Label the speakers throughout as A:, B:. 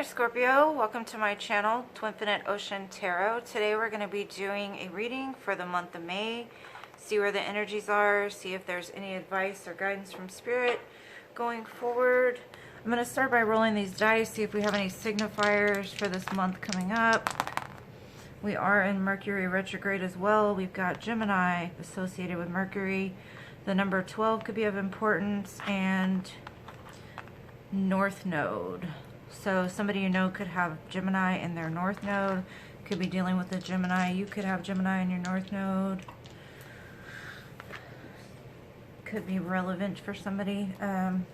A: there, Scorpio. Welcome to my channel, T.W.INfiniteocean Tarot. Today we're going to be doing a reading for the month of May. See where the energies are, see if there's any advice or guidance from Spirit going forward. I'm going to start by rolling these dice, see if we have any signifiers for this month coming up. We are in Mercury retrograde as well. We've got Gemini associated with Mercury. The number 12 could be of importance, and North Node. So somebody you know could have Gemini in their North Node, could be dealing with a Gemini. You could have Gemini in your North Node. Could be relevant for somebody. I'm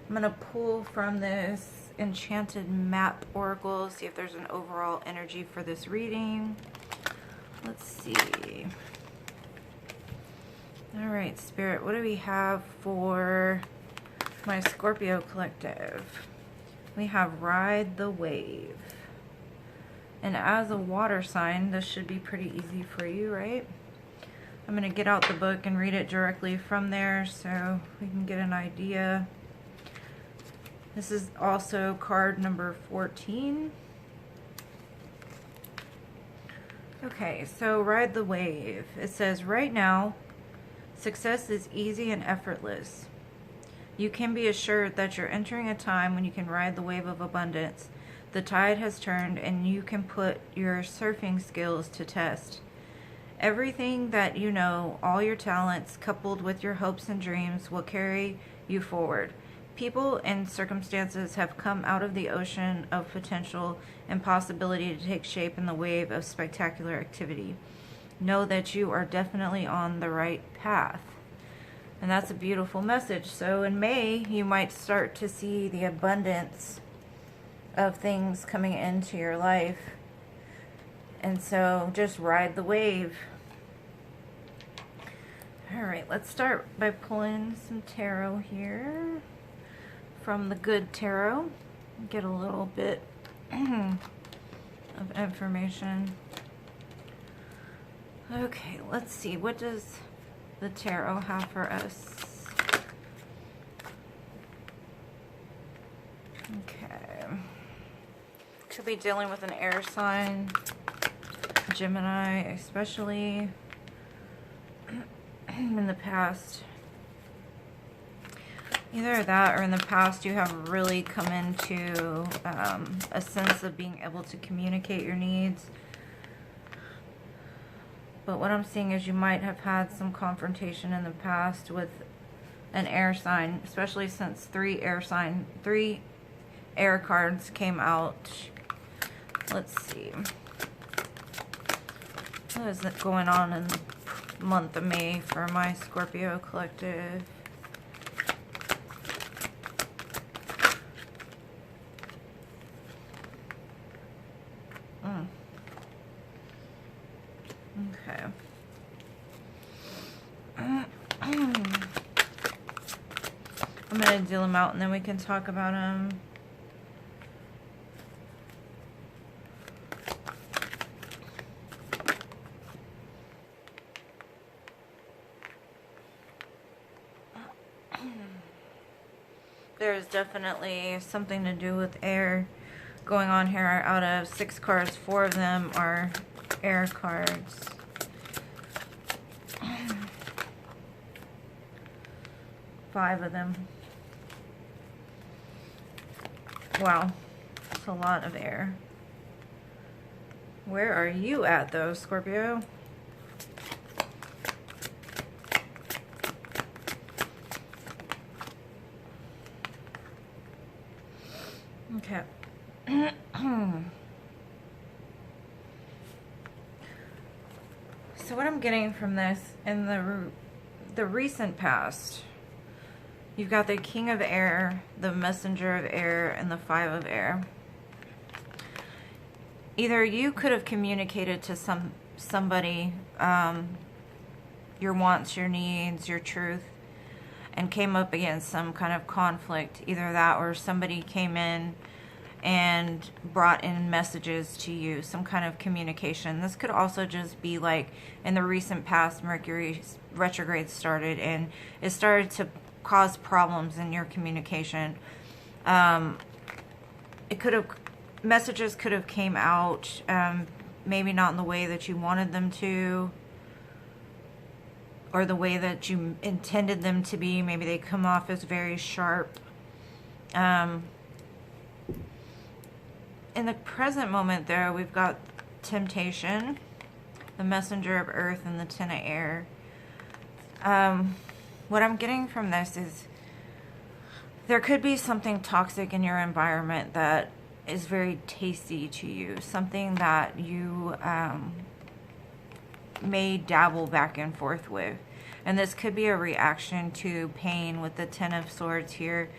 A: going to pull from this Enchanted Map Oracle, see if there's an overall energy for this reading. Let's see. Alright, Spirit, what do we have for my Scorpio collective? We have Ride the Wave. And as a water sign, this should be pretty easy for you, right? I'm going to get out the book and read it directly from there so we can get an idea. This is also card number 14. Okay, so Ride the Wave. It says, right now, success is easy and effortless. You can be assured that you're entering a time when you can ride the wave of abundance. The tide has turned and you can put your surfing skills to test. Everything that you know, all your talents, coupled with your hopes and dreams, will carry you forward. People and circumstances have come out of the ocean of potential and possibility to take shape in the wave of spectacular activity. Know that you are definitely on the right path. And that's a beautiful message. So in May, you might start to see the abundance of things coming into your life. And so just ride the wave. Alright, let's start by pulling some tarot here from the Good Tarot. Get a little bit of information. Okay, let's see. What does the tarot have for us? Okay. Could be dealing with an air sign, Gemini especially, in the past. Either that or in the past you have really come into a sense of being able to communicate your needs. But what I'm seeing is you might have had some confrontation in the past with an air sign, especially since three air cards came out. Let's see. What is going on in the month of May for my Scorpio collective? Okay. I'm going to deal them out and then we can talk about them. There's definitely something to do with air going on here. Out of 6 cards, 4 of them are air cards. Five of them. Wow, that's a lot of air. Where are you at though, Scorpio? Okay. So what I'm getting from this, in the recent past, you've got the King of Air, the Messenger of Air, and the Five of Air. Either you could have communicated to somebody your wants, your needs, your truth, and came up against some kind of conflict. Either that or somebody came in and brought in messages to you, some kind of communication. This could also just be like in the recent past, Mercury retrograde started and it started to cause problems in your communication. it could have, messages could have came out, maybe not in the way that you wanted them to, or the way that you intended them to be. Maybe they come off as very sharp. In the present moment, though, we've got temptation, the messenger of earth, and the 10 of air. What I'm getting from this is there could be something toxic in your environment that is very tasty to you, something that you may dabble back and forth with. And this could be a reaction to pain with the 10 of swords here.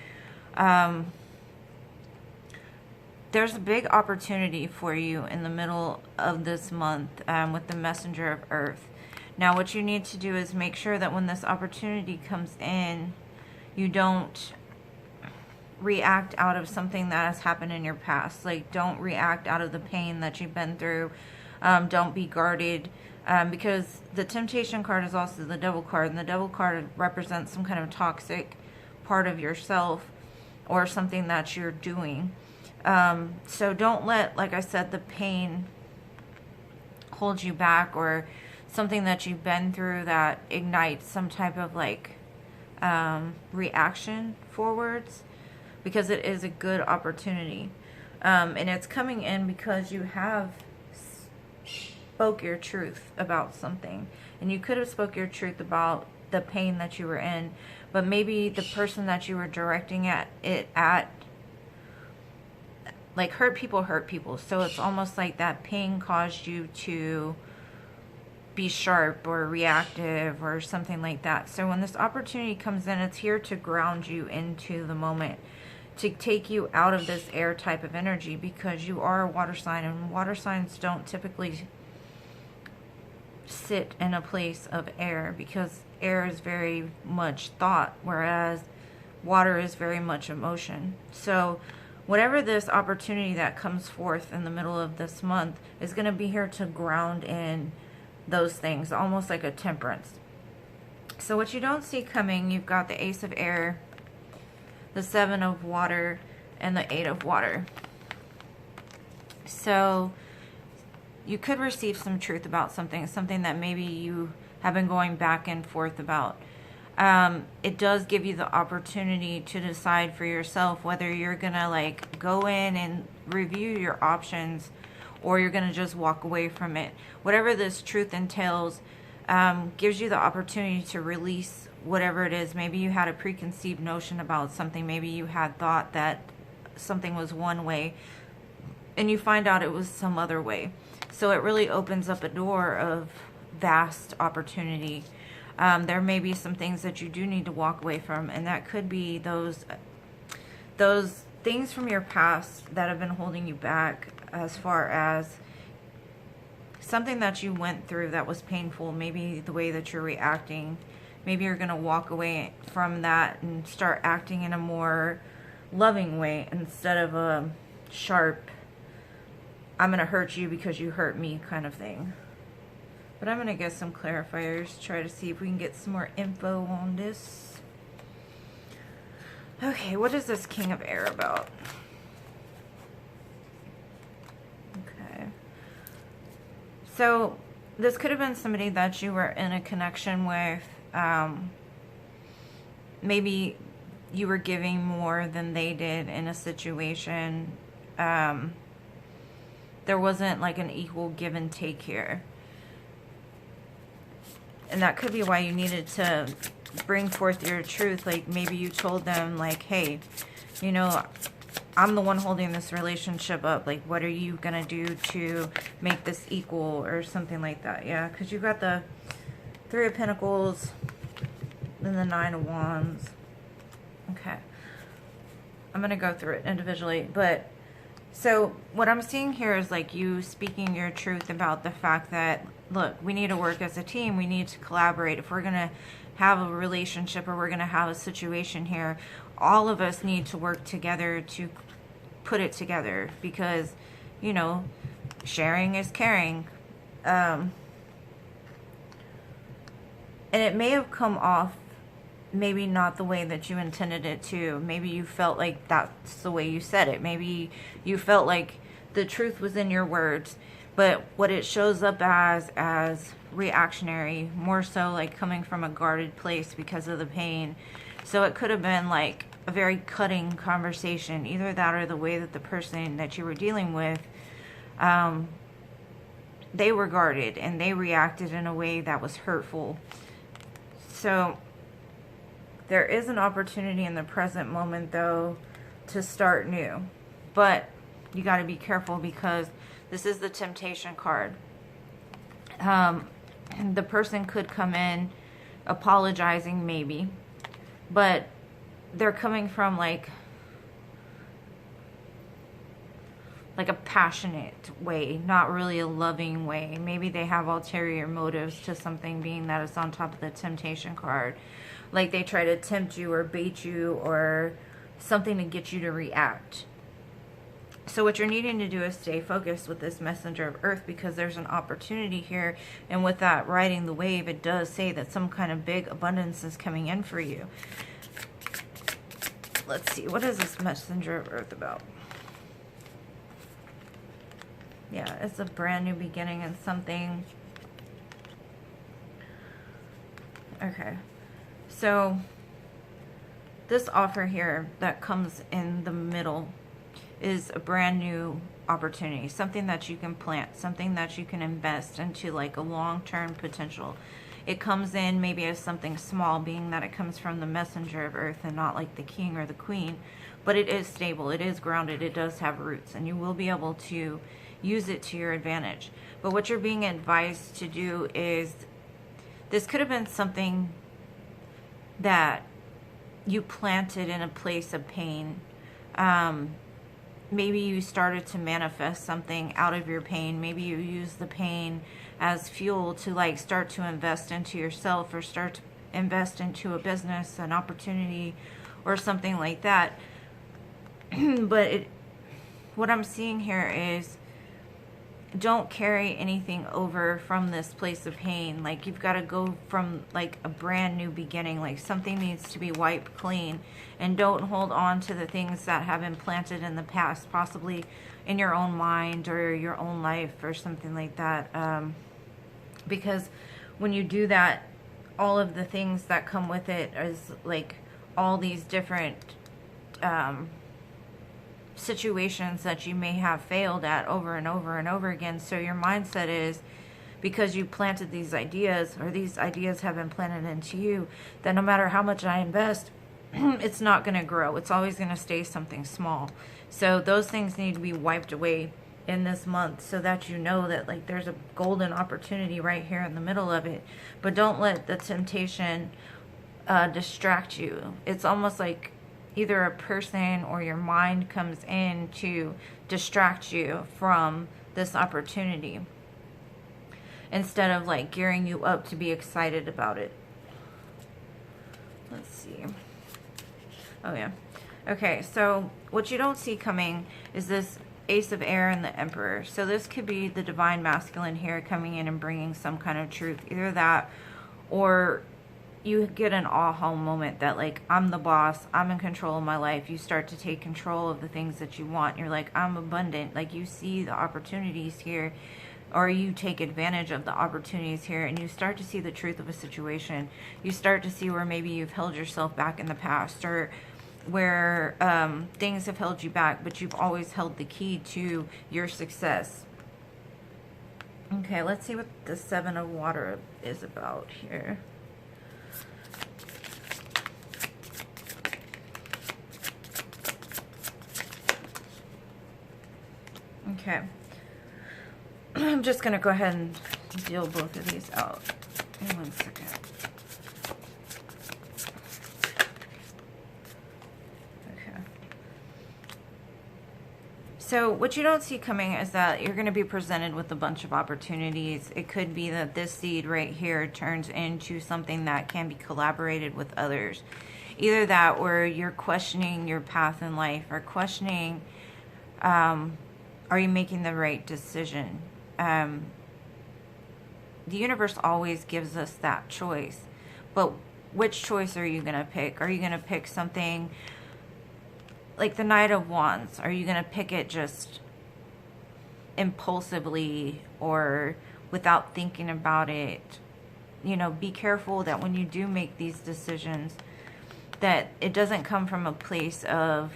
A: There's a big opportunity for you in the middle of this month with the messenger of earth. Now what you need to do is make sure that when this opportunity comes in, you don't react out of something that has happened in your past. Like, don't react out of the pain that you've been through. Don't be guarded, because the temptation card is also the devil card, and the devil card represents some kind of toxic part of yourself or something that you're doing. So don't let, like I said, the pain hold you back, or something that you've been through that ignites some type of like reaction forwards, because it is a good opportunity. And it's coming in because you have spoke your truth about something, and you could have spoke your truth about the pain that you were in, but maybe the person that you were directing it at, like, hurt people. So it's almost like that pain caused you to be sharp or reactive or something like that. So when this opportunity comes in, it's here to ground you into the moment, to take you out of this air type of energy, because you are a water sign, and water signs don't typically sit in a place of air, because air is very much thought, whereas water is very much emotion. So whatever this opportunity that comes forth in the middle of this month is going to be here to ground in those things, almost like a temperance. So what you don't see coming, you've got the Ace of Air, the 7 of Water, and the 8 of Water. So you could receive some truth about something that maybe you have been going back and forth about. It does give you the opportunity to decide for yourself whether you're gonna like go in and review your options, or you're gonna just walk away from it. Whatever this truth entails, gives you the opportunity to release whatever it is. Maybe you had a preconceived notion about something. Maybe you had thought that something was one way, and you find out it was some other way. So it really opens up a door of vast opportunity. There may be some things that you do need to walk away from, and that could be those things from your past that have been holding you back, as far as something that you went through that was painful. Maybe the way that you're reacting, maybe you're going to walk away from that and start acting in a more loving way, instead of a sharp, I'm going to hurt you because you hurt me kind of thing. But I'm going to get some clarifiers, try to see if we can get some more info on this. Okay, what is this King of Air about? Okay. So this could have been somebody that you were in a connection with. Maybe you were giving more than they did in a situation. There wasn't like an equal give and take here. And that could be why you needed to bring forth your truth. Like, maybe you told them, like, hey, you know, I'm the one holding this relationship up. Like, what are you going to do to make this equal, or something like that? Yeah, because you've got the 3 of Pentacles, then the 9 of Wands. Okay. I'm going to go through it individually. But, so, what I'm seeing here is, like, you speaking your truth about the fact that, look, we need to work as a team. We need to collaborate. If we're going to have a relationship, or we're going to have a situation here, all of us need to work together to put it together, because, you know, sharing is caring. And it may have come off maybe not the way that you intended it to. Maybe you felt like that's the way you said it. Maybe you felt like the truth was in your words, but what it shows up as reactionary, more so like coming from a guarded place because of the pain. So it could have been like a very cutting conversation, either that or the way that the person that you were dealing with, they were guarded and they reacted in a way that was hurtful. So there is an opportunity in the present moment, though, to start new. But you got to be careful because this is the temptation card. The person could come in apologizing, maybe, but they're coming from like a passionate way, not really a loving way. Maybe they have ulterior motives to something, being that it's on top of the temptation card. Like they try to tempt you or bait you or something to get you to react. So what you're needing to do is stay focused with this messenger of earth, because there's an opportunity here. And with that riding the wave, it does say that some kind of big abundance is coming in for you. Let's see, what is this messenger of earth about? Yeah, it's a brand new beginning and something. Okay. So this offer here that comes in the middle is a brand new opportunity, something that you can plant, something that you can invest into, like a long-term potential. It comes in maybe as something small, being that it comes from the messenger of earth and not like the king or the queen, but it is stable, it is grounded, it does have roots, and you will be able to use it to your advantage. But what you're being advised to do is, this could have been something that you planted in a place of pain. Maybe you started to manifest something out of your pain. Maybe you use the pain as fuel to like start to invest into yourself, or start to invest into a business, an opportunity, or something like that. But what I'm seeing here is, don't carry anything over from this place of pain. Like you've got to go from like a brand new beginning, like something needs to be wiped clean, and don't hold on to the things that have been planted in the past, possibly in your own mind or your own life or something like that. Because when you do that, all of the things that come with it is like all these different situations that you may have failed at over and over and over again. So your mindset is, because you planted these ideas, or these ideas have been planted into you, that no matter how much I invest, it's not going to grow. It's always going to stay something small. So those things need to be wiped away in this month, so that you know that like there's a golden opportunity right here in the middle of it. But don't let the temptation distract you. It's almost like either a person or your mind comes in to distract you from this opportunity, instead of like gearing you up to be excited about it. Let's see. Oh yeah. Okay, so what you don't see coming is this Ace of Air and the Emperor. So this could be the divine masculine here coming in and bringing some kind of truth. Either that, or you get an aha moment that like, I'm the boss, I'm in control of my life. You start to take control of the things that you want. You're like, I'm abundant. Like you see the opportunities here, or you take advantage of the opportunities here, and you start to see the truth of a situation. You start to see where maybe you've held yourself back in the past, or where things have held you back, but you've always held the key to your success. Okay, let's see what the Seven of Water is about here. Okay. I'm just going to go ahead and deal both of these out in 1 second. Okay. So what you don't see coming is that you're going to be presented with a bunch of opportunities. It could be that this seed right here turns into something that can be collaborated with others. Either that, or you're questioning your path in life, or questioning, are you making the right decision? The universe always gives us that choice. But which choice are you going to pick? Are you going to pick something like the Knight of Wands? Are you going to pick it just impulsively or without thinking about it? You know, be careful that when you do make these decisions, that it doesn't come from a place of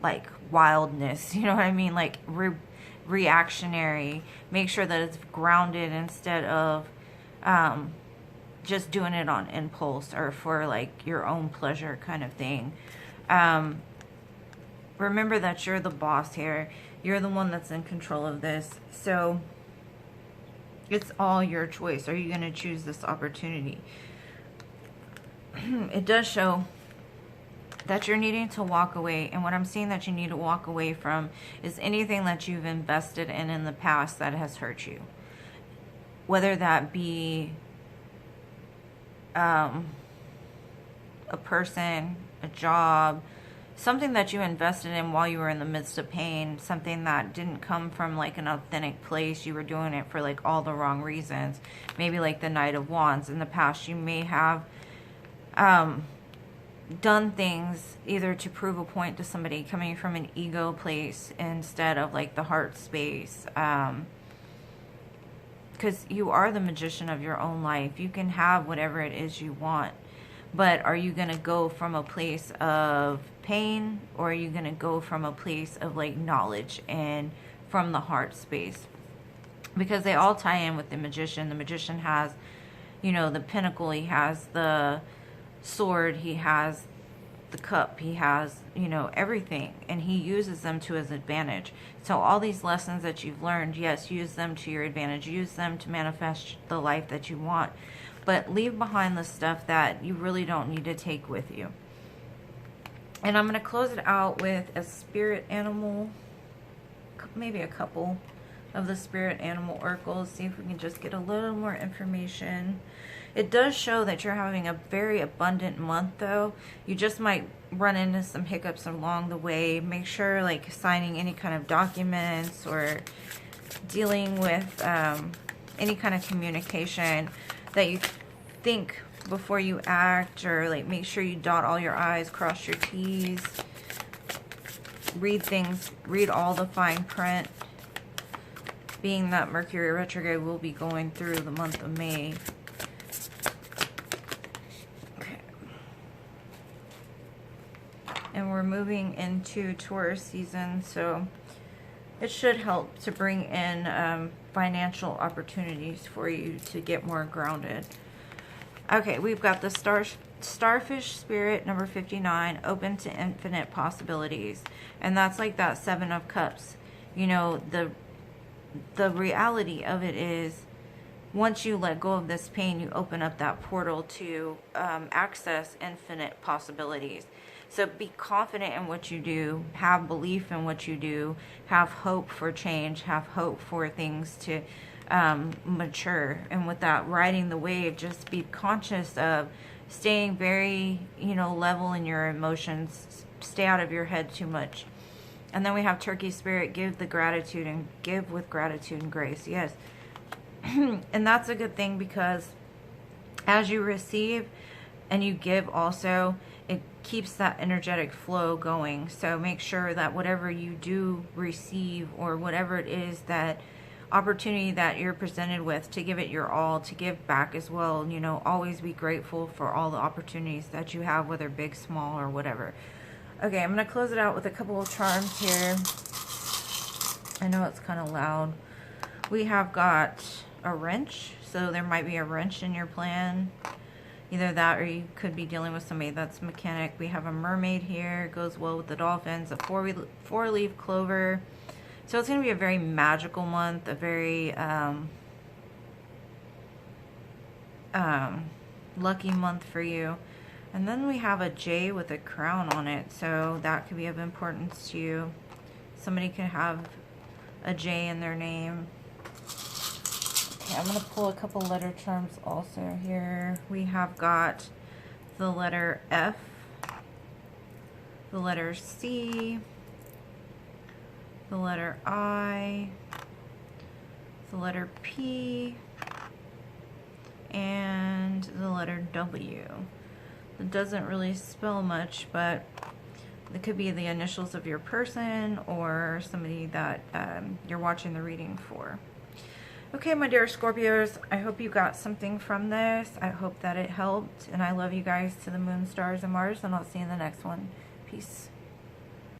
A: like wildness, you know what I mean? Like reactionary. Make sure that it's grounded instead of just doing it on impulse or for like your own pleasure kind of thing. Remember that you're the boss here. You're the one that's in control of this. So it's all your choice. Are you going to choose this opportunity? It does show that you're needing to walk away. And what I'm seeing that you need to walk away from is anything that you've invested in the past that has hurt you. Whether that be a person, a job, something that you invested in while you were in the midst of pain, something that didn't come from like an authentic place. You were doing it for like all the wrong reasons. Maybe like the Knight of Wands. In the past, you may have done things either to prove a point to somebody, coming from an ego place instead of like the heart space. Because you are the magician of your own life. You can have whatever it is you want. But are you going to go from a place of pain, or are you going to go from a place of like knowledge and from the heart space? Because they all tie in with the magician. The magician has, you know, the pinnacle. He has the sword. He has the cup. He has, you know, everything. And he uses them to his advantage. So all these lessons that you've learned, yes, use them to your advantage. Use them to manifest the life that you want. But leave behind the stuff that you really don't need to take with you. And I'm going to close it out with a spirit animal, maybe a couple of the spirit animal oracles. See if we can just get a little more information. It does show that you're having a very abundant month, though. You just might run into some hiccups along the way. Make sure, like, signing any kind of documents or dealing with any kind of communication, that you think before you act, or like make sure you dot all your I's, cross your T's, read things, read all the fine print, being that Mercury retrograde will be going through the month of May. Okay. And we're moving into Taurus season, so it should help to bring in financial opportunities for you to get more grounded. Okay, we've got the starfish spirit number 59, open to infinite possibilities. And that's like that 7 of Cups. You know, the reality of it is, once you let go of this pain, you open up that portal to access infinite possibilities. So be confident in what you do, have belief in what you do, have hope for change, have hope for things to mature. And with that, riding the wave, just be conscious of staying very, you know, level in your emotions. Stay out of your head too much. And then we have Turkey spirit, give the gratitude and give with gratitude and grace. Yes. And that's a good thing, because as you receive and you give also, it keeps that energetic flow going. So make sure that whatever you do receive, or whatever it is, that opportunity that you're presented with, to give it your all, to give back as well. You know, always be grateful for all the opportunities that you have, whether big, small, or whatever. Okay, I'm going to close it out with a couple of charms here. I know it's kind of loud. We have got a wrench, so there might be a wrench in your plan. Either that, or you could be dealing with somebody that's mechanic. We have a mermaid here, goes well with the dolphins. A four-leaf clover. So it's going to be a very magical month, a very lucky month for you. And then we have a J with a crown on it, so that could be of importance to you. Somebody can have a J in their name. Okay, I'm going to pull a couple letter charms also here. We have got the letter F, the letter C, the letter I, the letter P, and the letter W. It doesn't really spell much, but it could be the initials of your person or somebody that you're watching the reading for. Okay, my dear Scorpios, I hope you got something from this. I hope that it helped, and I love you guys to the moon, stars, and Mars, and I'll see you in the next one. Peace.